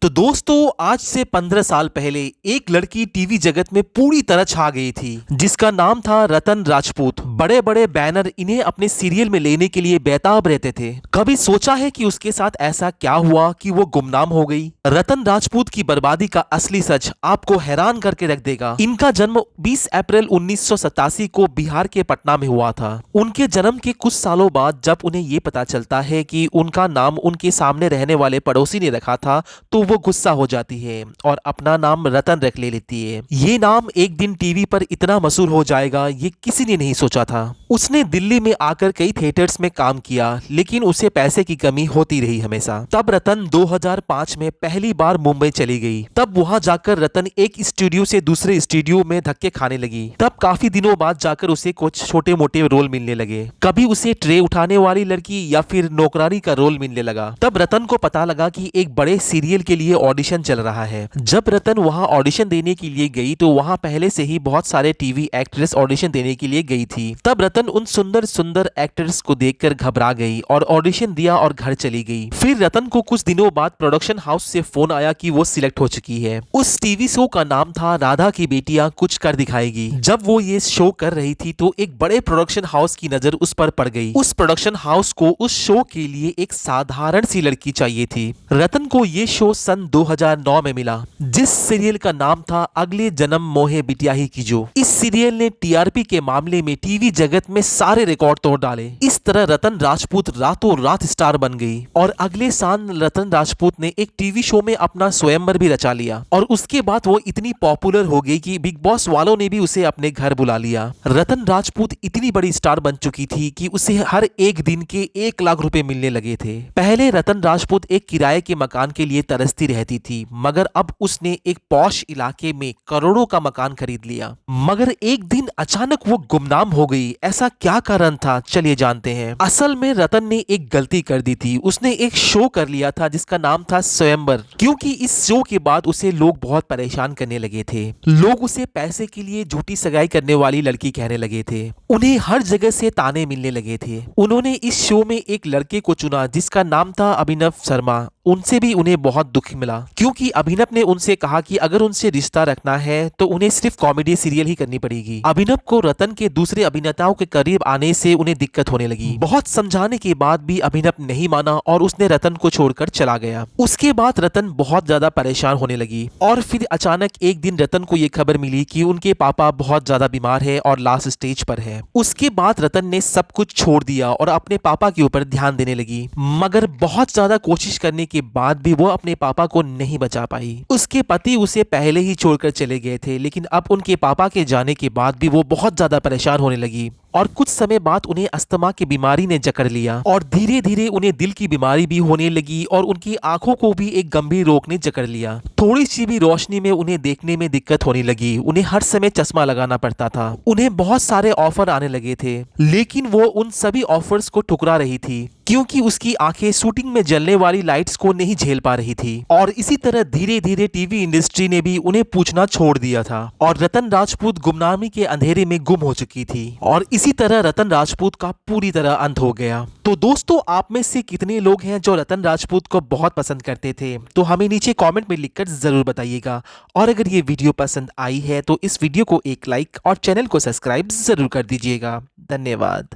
तो दोस्तों आज से 15 साल पहले एक लड़की टीवी जगत में पूरी तरह छा गई थी जिसका नाम था रतन राजपूत। बड़े बड़े बैनर इन्हें अपने सीरियल में लेने के लिए बेताब रहते थे। कभी सोचा है कि उसके साथ ऐसा क्या हुआ कि वो गुमनाम हो गई? रतन राजपूत की बर्बादी का असली सच आपको हैरान करके रख देगा। इनका जन्म 20 अप्रैल 1987 को बिहार के पटना में हुआ था। उनके जन्म के कुछ सालों बाद जब उन्हें ये पता चलता है कि उनका नाम उनके सामने रहने वाले पड़ोसी ने रखा था तो वो गुस्सा हो जाती है और अपना नाम रतन रख लेती है। ये नाम एक दिन टीवी पर इतना मशहूर हो जाएगा ये किसी ने नहीं सोचा था। उसने दिल्ली में आकर कई थिएटर्स में काम किया लेकिन उसे पैसे की कमी होती रही हमेशा। तब रतन 2005 में पहली बार मुंबई चली गई। तब वहां जाकर रतन एक स्टूडियो से दूसरे स्टूडियो में धक्के खाने लगी। तब काफी दिनों बाद जाकर उसे कुछ छोटे मोटे रोल मिलने लगे। कभी उसे ट्रे उठाने वाली लड़की या फिर नौकरानी का रोल मिलने लगा। तब रतन को पता लगा कि एक बड़े सीरियल के लिए ऑडिशन चल रहा है। जब रतन वहां ऑडिशन देने के लिए गई तो वहां पहले से ही बहुत सारे टीवी एक्ट्रेस ऑडिशन देने के लिए गई थी। तब रतन उन सुंदर सुंदर एक्टर्स को देखकर घबरा गई और ऑडिशन दिया और घर चली गई। फिर रतन को कुछ दिनों बाद प्रोडक्शन हाउस से फोन आया कि वो सिलेक्ट हो चुकी है। उस टीवी शो का नाम था राधा की बेटियां कुछ कर दिखाएगी। जब वो ये शो कर रही थी तो एक बड़े प्रोडक्शन हाउस की नजर उस पर पड़ गई। उस प्रोडक्शन हाउस को उस शो के लिए एक साधारण सी लड़की चाहिए थी। रतन को ये शो सन 2009 में मिला जिस सीरियल का नाम था अगले जन्म मोहे बिटिया ही कीजो। इस सीरियल ने टीआरपी के मामले में टीवी जगत में सारे रिकॉर्ड तोड़ डाले। इस तरह रतन राजपूत रातों रात स्टार बन गई और अगले साल रतन राजपूत ने एक टीवी शो में अपना स्वयंवर भी रचा लिया और उसके बाद वो इतनी पॉपुलर हो गई कि बिग बॉस वालों ने भी उसे अपने घर बुला लिया। रतन राजपूत इतनी बड़ी स्टार बन चुकी थी कि उसे हर एक दिन के 1 लाख रुपए मिलने लगे थे। पहले रतन राजपूत एक किराए के मकान के लिए तरसती रहती थी मगर अब उसने एक पॉश इलाके में करोड़ों का मकान खरीद लिया। मगर एक दिन अचानक वो गुमनाम हो गई। ऐसा क्या कारण था चलिए जानते हैं। असल में रतन ने एक गलती कर दी थी। उसने एक शो कर लिया था जिसका नाम था स्वयंवर। क्योंकि इस शो के बाद उसे लोग बहुत परेशान करने लगे थे। लोग उसे पैसे के लिए झूठी सगाई करने वाली लड़की कहने लगे थे। उन्हें हर जगह से ताने मिलने लगे थे। उन्होंने इस शो में एक लड़के को चुना जिसका नाम था अभिनव शर्मा। उनसे भी उन्हें बहुत दुख मिला क्योंकि अभिनव ने उनसे कहा कि अगर उनसे रिश्ता रखना है तो उन्हें सिर्फ कॉमेडी सीरियल ही करनी पड़ेगी। अभिनव को रतन के दूसरे अभिनेताओं के करीब आने से उन्हें दिक्कत होने लगी। बहुत समझाने के बाद भी अभिनव नहीं माना और उसने रतन को छोड़कर चला गया। उसके बाद रतन बहुत ज्यादा परेशान होने लगी और फिर अचानक एक दिन रतन को यह खबर मिली कि उनके पापा बहुत ज्यादा बीमार है और लास्ट स्टेज पर है। उसके बाद रतन ने सब कुछ छोड़ दिया और अपने पापा के ऊपर ध्यान देने लगी। मगर बहुत ज्यादा कोशिश करने के बाद भी वो अपने पापा को नहीं बचा पाई। उसके पति उसे पहले ही छोड़कर चले गए थे लेकिन अब उनके पापा के जाने के बाद भी वो बहुत ज्यादा परेशान होने लगी और कुछ समय बाद उन्हें अस्थमा की बीमारी ने जकड़ लिया और धीरे धीरे उन्हें दिल की बीमारी भी होने लगी और उनकी आंखों को भी एक गंभीर रोग ने जकड़ लिया। थोड़ी सी भी रोशनी में उन्हें देखने में दिक्कत होने लगी। उन्हें हर समय चश्मा लगाना पड़ता था। उन्हें बहुत सारे ऑफर आने लगे थे लेकिन वो उन सभी ऑफर्स को ठुकरा रही थी क्योंकि उसकी आंखें शूटिंग में जलने वाली लाइट्स को नहीं झेल पा रही थी। और इसी तरह धीरे धीरे टीवी इंडस्ट्री ने भी उन्हें पूछना छोड़ दिया था और रतन राजपूत गुमनामी के अंधेरे में गुम हो चुकी थी और इसी तरह रतन राजपूत का पूरी तरह अंत हो गया। तो दोस्तों आप में से कितने लोग हैं जो रतन राजपूत को बहुत पसंद करते थे? तो हमें नीचे कमेंट में लिखकर जरूर बताइएगा। और अगर ये वीडियो पसंद आई है तो इस वीडियो को एक लाइक और चैनल को सब्सक्राइब जरूर कर दीजिएगा। धन्यवाद।